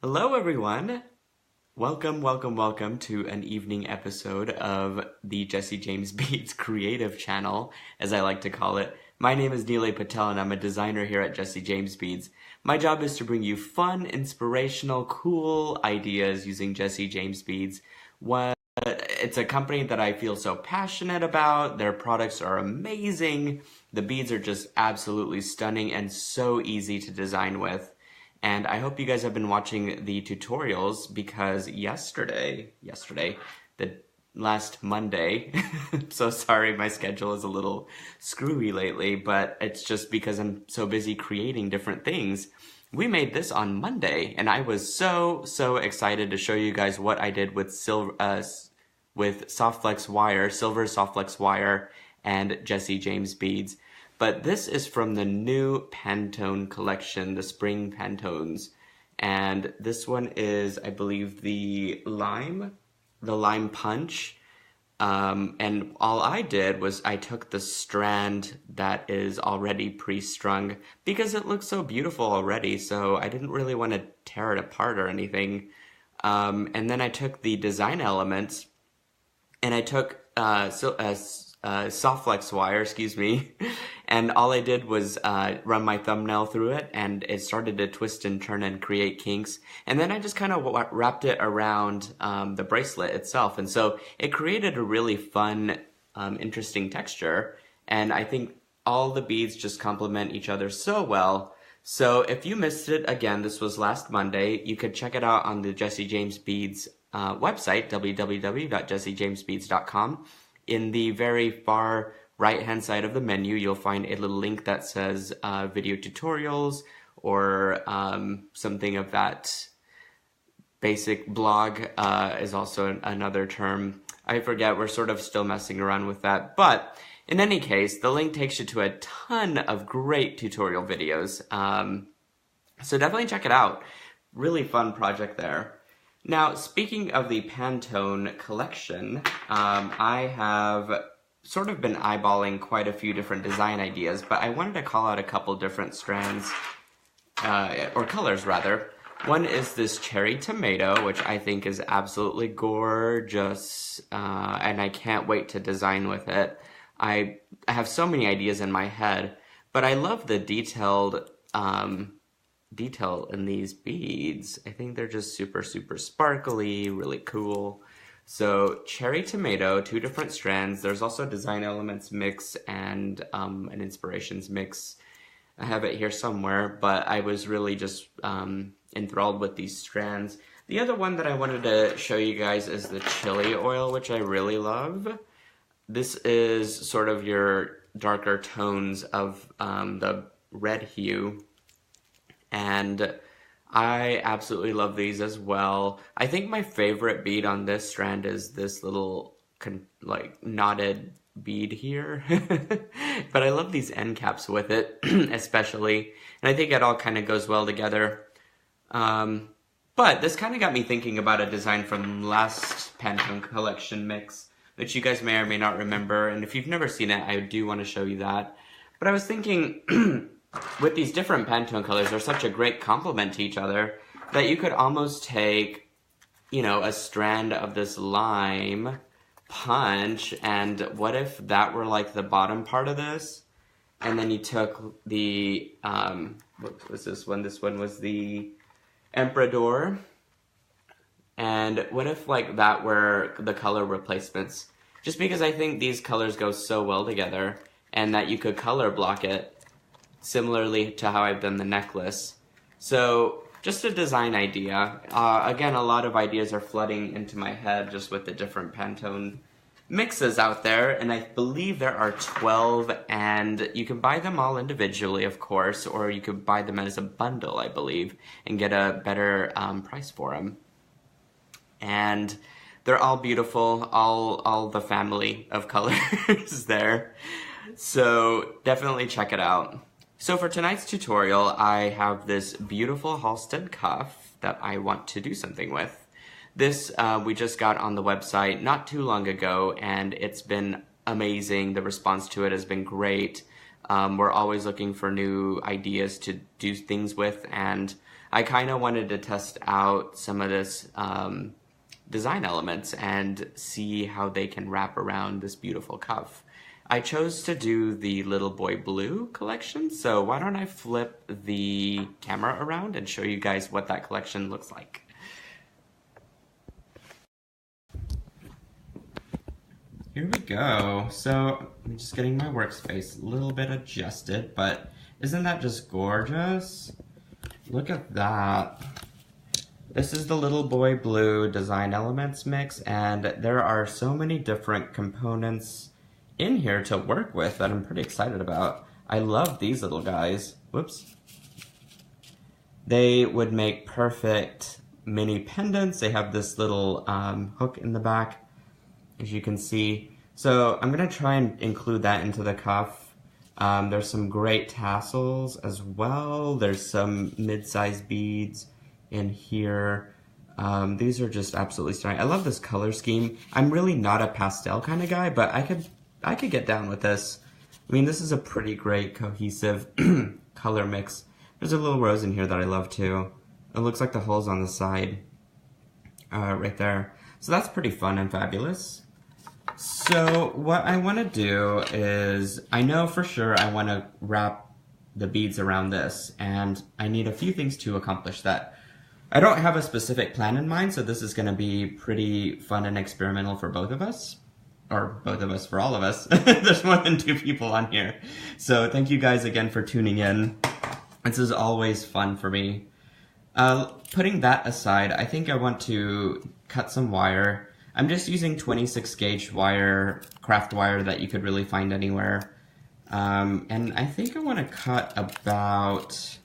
Hello, everyone. Welcome to an evening episode of the Jesse James Beats creative channel, as I like to call it. My name is Nealay Patel, and I'm a designer here at Jesse James Beats. My job is to bring you fun, inspirational, cool ideas using Jesse James Beats. It's a company that I feel so passionate about. Their products are amazing. The beads are just absolutely stunning and so easy to design with. And I hope you guys have been watching the tutorials because yesterday, the last Monday, I'm so sorry, my schedule is a little screwy lately, but it's just because I'm so busy creating different things. We made this on Monday, and I was so excited to show you guys what I did with soft flex wire, silver soft flex wire, and Jesse James beads. But this is from the new Pantone collection, the spring Pantones. And this one is, I believe, the lime punch. And all I did was I took the strand that is already pre-strung because it looks so beautiful already, so I didn't really want to tear it apart or anything. And then I took the design elements and I took soft flex wire, and all I did was run my thumbnail through it, and it started to twist and turn and create kinks. And then I just kind of wrapped it around the bracelet itself, and so it created a really fun, interesting texture. And I think all the beads just complement each other so well. So if you missed it, again, this was last Monday. You could check it out on the Jesse James Beads website, www.jessejamesbeads.com. In the very far right-hand side of the menu, you'll find a little link that says video tutorials or something of that basic blog is also another term. I forget, we're sort of still messing around with that. But in any case, the link takes you to a ton of great tutorial videos. So definitely check it out. Really fun project there. Now, speaking of the Pantone collection, I have sort of been eyeballing quite a few different design ideas, but I wanted to call out a couple different strands, or colors rather. One is this cherry tomato, which I think is absolutely gorgeous, and I can't wait to design with it. I have so many ideas in my head, but I love the detail in these beads. I think they're just super sparkly, really cool. So cherry tomato, two different strands. There's also design elements mix and an inspirations mix. I have it here somewhere, but I was really just enthralled with these strands. The other one that I wanted to show you guys is the chili oil, which I really love. This is sort of your darker tones of the red hue. And I absolutely love these as well. I think my favorite bead on this strand is this little knotted bead here. But I love these end caps with it, especially. And I think it all kind of goes well together. But this kind of got me thinking about a design from last Pantone collection mix, which you guys may or may not remember. And if you've never seen it, I do want to show you that. But I was thinking, with these different Pantone colors, they're such a great complement to each other that you could almost take, a strand of this lime punch, and what if that were like the bottom part of this? And then you took the, what was this one? This one was the Emperador. And what if like that were the color replacements? Just because I think these colors go so well together, and that you could color block it similarly to how I've done the necklace. So just a design idea. Again, a lot of ideas are flooding into my head just with the different Pantone mixes out there, and I believe there are 12, and you can buy them all individually, of course, or you could buy them as a bundle, I believe, and get a better price for them. And they're all beautiful, all the family of colors there. So definitely check it out. So for tonight's tutorial, I have this beautiful Halston cuff that I want to do something with. This we just got on the website not too long ago, and it's been amazing. The response to it has been great. We're always looking for new ideas to do things with, and I kind of wanted to test out some of this design elements and see how they can wrap around this beautiful cuff. I chose to do the Little Boy Blue collection, so why don't I flip the camera around and show you guys what that collection looks like. Here we go. So I'm just getting my workspace a little bit adjusted, but isn't that just gorgeous? Look at that. This is the Little Boy Blue design elements mix, and there are so many different components in here to work with that I'm pretty excited about. I love these little guys. Whoops. They would make perfect mini pendants. They have this little hook in the back, as you can see. So I'm gonna try and include that into the cuff. There's some great tassels as well. There's some mid-sized beads in here. These are just absolutely stunning. I love this color scheme. I'm really not a pastel kind of guy, but I could get down with this. I mean, this is a pretty great cohesive color mix. There's a little rose in here that I love too. It looks like the hole's on the side right there. So that's pretty fun and fabulous. So what I want to do is, I know for sure I want to wrap the beads around this, and I need a few things to accomplish that. I don't have a specific plan in mind, so this is going to be pretty fun and experimental for both of us. Or both of us, for all of us. There's more than 2 people on here. So thank you guys again for tuning in. This is always fun for me. Putting that aside, I think I want to cut some wire. I'm just using 26 gauge wire, craft wire that you could really find anywhere. And I think I want to cut about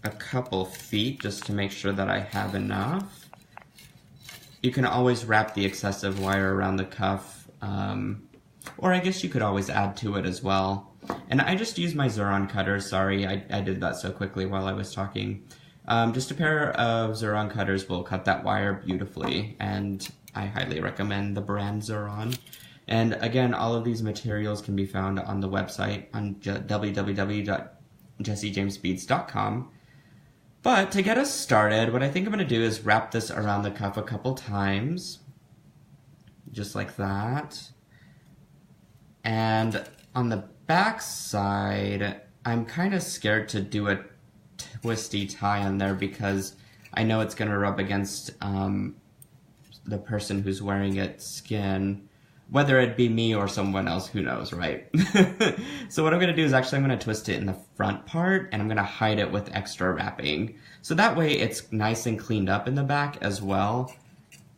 a couple feet just to make sure that I have enough. You can always wrap the excessive wire around the cuff, or I guess you could always add to it as well. And I just used my Xuron cutters. Sorry, I did that so quickly while I was talking. Just a pair of Xuron cutters will cut that wire beautifully, and I highly recommend the brand Xuron. And again, all of these materials can be found on the website on www.jessejamesbeads.com. But to get us started, what I think I'm going to do is wrap this around the cuff a couple times, just like that. And on the back side, I'm kind of scared to do a twisty tie on there because I know it's going to rub against the person who's wearing its skin, whether it be me or someone else, who knows, right? So what I'm going to do is actually I'm going to twist it in the front part, and I'm going to hide it with extra wrapping. So that way it's nice and cleaned up in the back as well.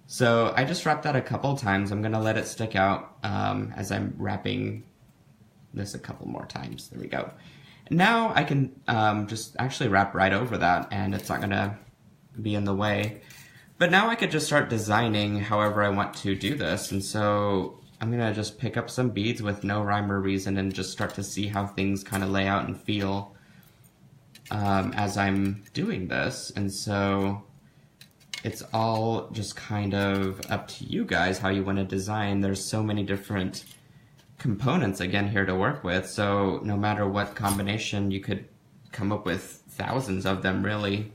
So I just wrapped that a couple times. I'm going to let it stick out as I'm wrapping this a couple more times. There we go. Now I can just actually wrap right over that, and it's not going to be in the way. But now I could just start designing however I want to do this. And so I'm going to just pick up some beads with no rhyme or reason and just start to see how things kind of lay out and feel as I'm doing this. And so it's all just kind of up to you guys how you want to design. There's so many different components again here to work with. So no matter what combination, you could come up with thousands of them really.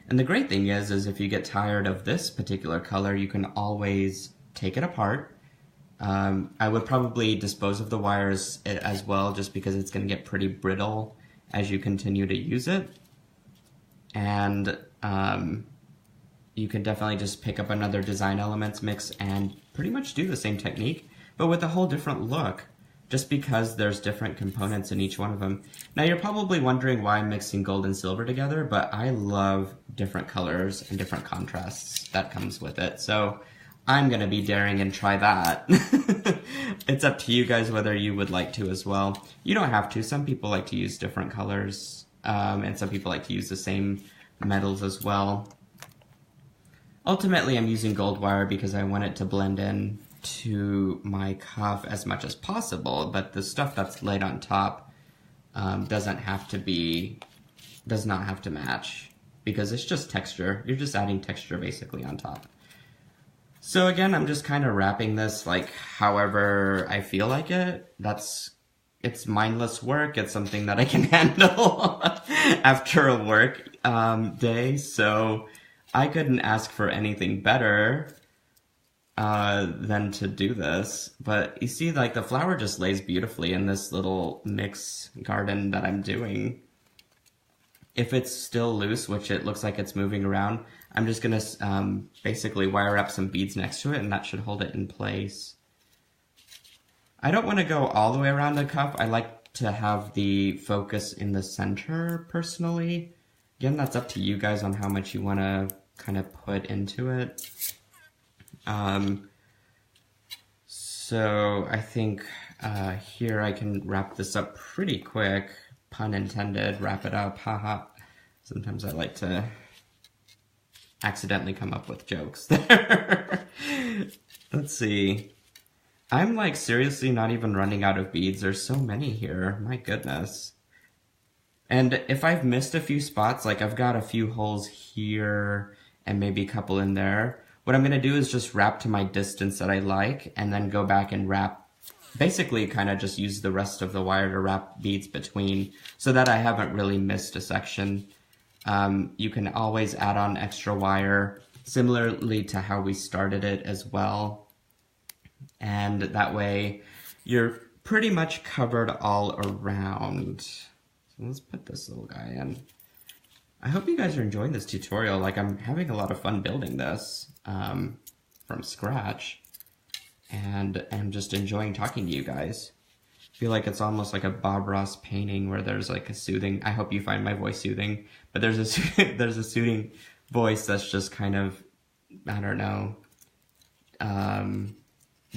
And the great thing is if you get tired of this particular color, you can always take it apart. I would probably dispose of the wires as well, just because it's going to get pretty brittle as you continue to use it. And you can definitely just pick up another design elements mix and pretty much do the same technique, but with a whole different look, just because there's different components in each one of them. Now you're probably wondering why I'm mixing gold and silver together, but I love different colors and different contrasts that comes with it. So I'm gonna be daring and try that. It's up to you guys whether you would like to as well. You don't have to. Some people like to use different colors, and some people like to use the same metals as well. Ultimately, I'm using gold wire because I want it to blend in to my cuff as much as possible, but the stuff that's laid on top does not have to match, because it's just texture. You're just adding texture basically on top. So again, I'm just kind of wrapping this like however I feel like it. That's it's mindless work. It's something that I can handle after a work day. So I couldn't ask for anything better than to do this. But you see, like, the flower just lays beautifully in this little mix garden that I'm doing. If it's still loose, which it looks like it's moving around, I'm just gonna basically wire up some beads next to it, and that should hold it in place. I don't want to go all the way around the cup. I like to have the focus in the center, personally. Again, that's up to you guys on how much you want to kind of put into it. So I think here I can wrap this up pretty quick. Pun intended, wrap it up, haha. Sometimes I like to accidentally come up with jokes there. Let's see. I'm like seriously not even running out of beads. There's so many here, my goodness. And if I've missed a few spots, like I've got a few holes here and maybe a couple in there, what I'm gonna do is just wrap to my distance that I like and then go back and wrap, basically kind of just use the rest of the wire to wrap beads between so that I haven't really missed a section. You can always add on extra wire, similarly to how we started it as well. And that way you're pretty much covered all around. So let's put this little guy in. I hope you guys are enjoying this tutorial. Like, I'm having a lot of fun building this from scratch. And I'm just enjoying talking to you guys. I feel like it's almost like a Bob Ross painting where there's like a soothing, I hope you find my voice soothing, but there's a, there's a soothing voice that's just kind of, I don't know,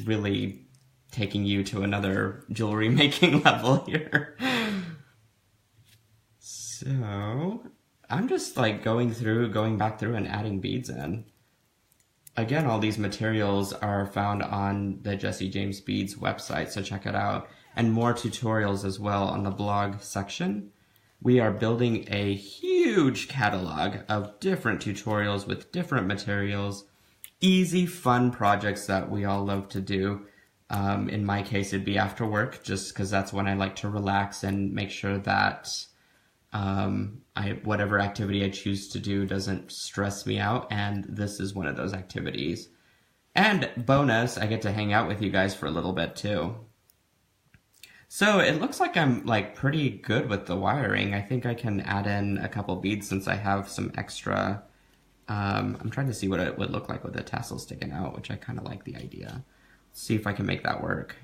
really taking you to another jewelry making level here. So I'm just like going back through and adding beads in. Again, all these materials are found on the Jesse James Beads website, so check it out. And more tutorials as well on the blog section. We are building a huge catalog of different tutorials with different materials. Easy, fun projects that we all love to do. In my case, it'd be after work, just because that's when I like to relax and make sure that whatever activity I choose to do doesn't stress me out, and this is one of those activities. And bonus, I get to hang out with you guys for a little bit too. So it looks like I'm like pretty good with the wiring. I think I can add in a couple beads since I have some extra. I'm trying to see what it would look like with the tassel sticking out, which I kind of like the idea. Let's see if I can make that work.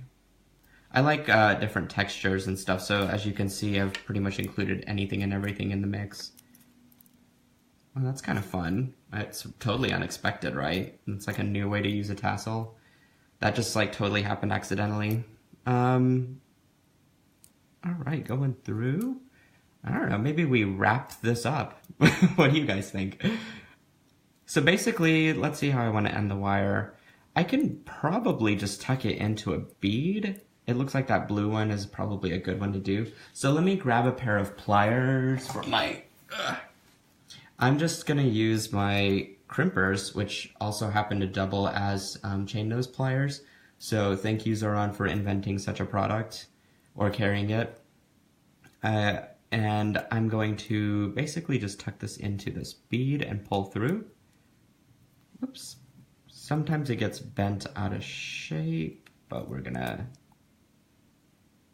I like different textures and stuff, so as you can see, I've pretty much included anything and everything in the mix. Well, that's kind of fun. It's totally unexpected, right? It's like a new way to use a tassel. That just like totally happened accidentally. Alright, going through. I don't know, maybe we wrap this up. What do you guys think? So basically, let's see how I want to end the wire. I can probably just tuck it into a bead. It looks like that blue one is probably a good one to do. So let me grab a pair of pliers for my... I'm just going to use my crimpers, which also happen to double as chain nose pliers. So thank you, Zoran, for inventing such a product, or carrying it. And I'm going to basically just tuck this into this bead and pull through. Oops. Sometimes it gets bent out of shape, but we're gonna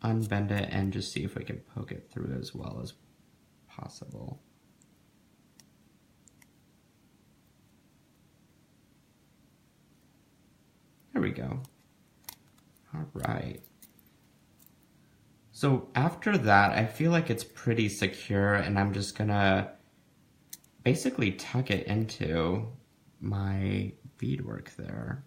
unbend it and just see if we can poke it through as well as possible. There we go. All right. So after that, I feel like it's pretty secure, and I'm just gonna basically tuck it into my beadwork there.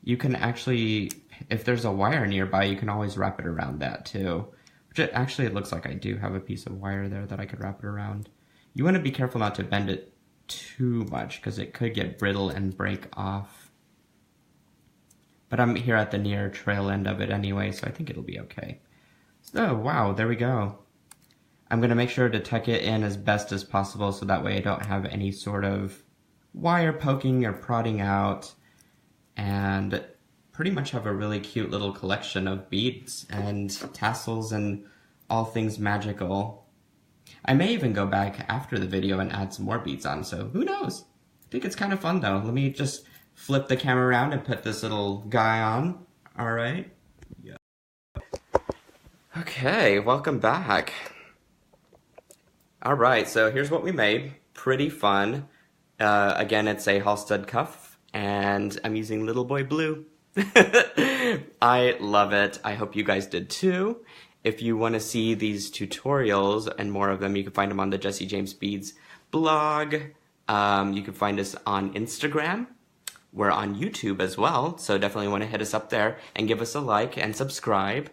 You can actually, if there's a wire nearby, you can always wrap it around that too. Which it looks like I do have a piece of wire there that I could wrap it around. You want to be careful not to bend it too much because it could get brittle and break off. But I'm here at the near trail end of it anyway, so I think it'll be okay. So, wow, there we go. I'm going to make sure to tuck it in as best as possible so that way I don't have any sort of wire poking or prodding out. And pretty much have a really cute little collection of beads and tassels and all things magical. I may even go back after the video and add some more beads on, so who knows? I think it's kind of fun though. Let me just flip the camera around and put this little guy on. All right. Yeah. Okay, welcome back. All right, so here's what we made. Pretty fun. Again, it's a Halsted cuff, and I'm using Little Boy Blue. I love it. I hope you guys did too. If you want to see these tutorials and more of them, you can find them on the Jesse James Beads blog. You can find us on Instagram. We're on YouTube as well, so definitely want to hit us up there and give us a like and subscribe.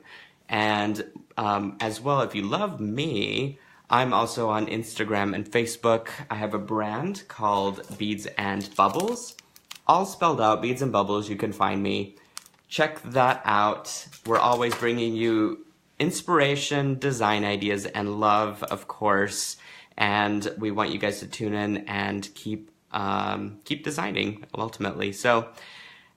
And as well, if you love me, I'm also on Instagram and Facebook. I have a brand called Beads and Bubbles. All spelled out, Beads and Bubbles, you can find me. Check that out. We're always bringing you inspiration, design ideas, and love, of course. And we want you guys to tune in and keep designing, ultimately. So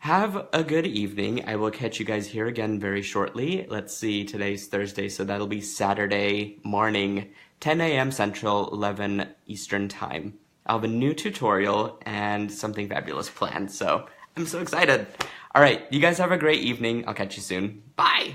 have a good evening. I will catch you guys here again very shortly. Let's see, today's Thursday, so that'll be Saturday morning, 10 a.m. Central, 11 Eastern Time. I'll have a new tutorial and something fabulous planned, so I'm so excited. All right, you guys have a great evening. I'll catch you soon. Bye!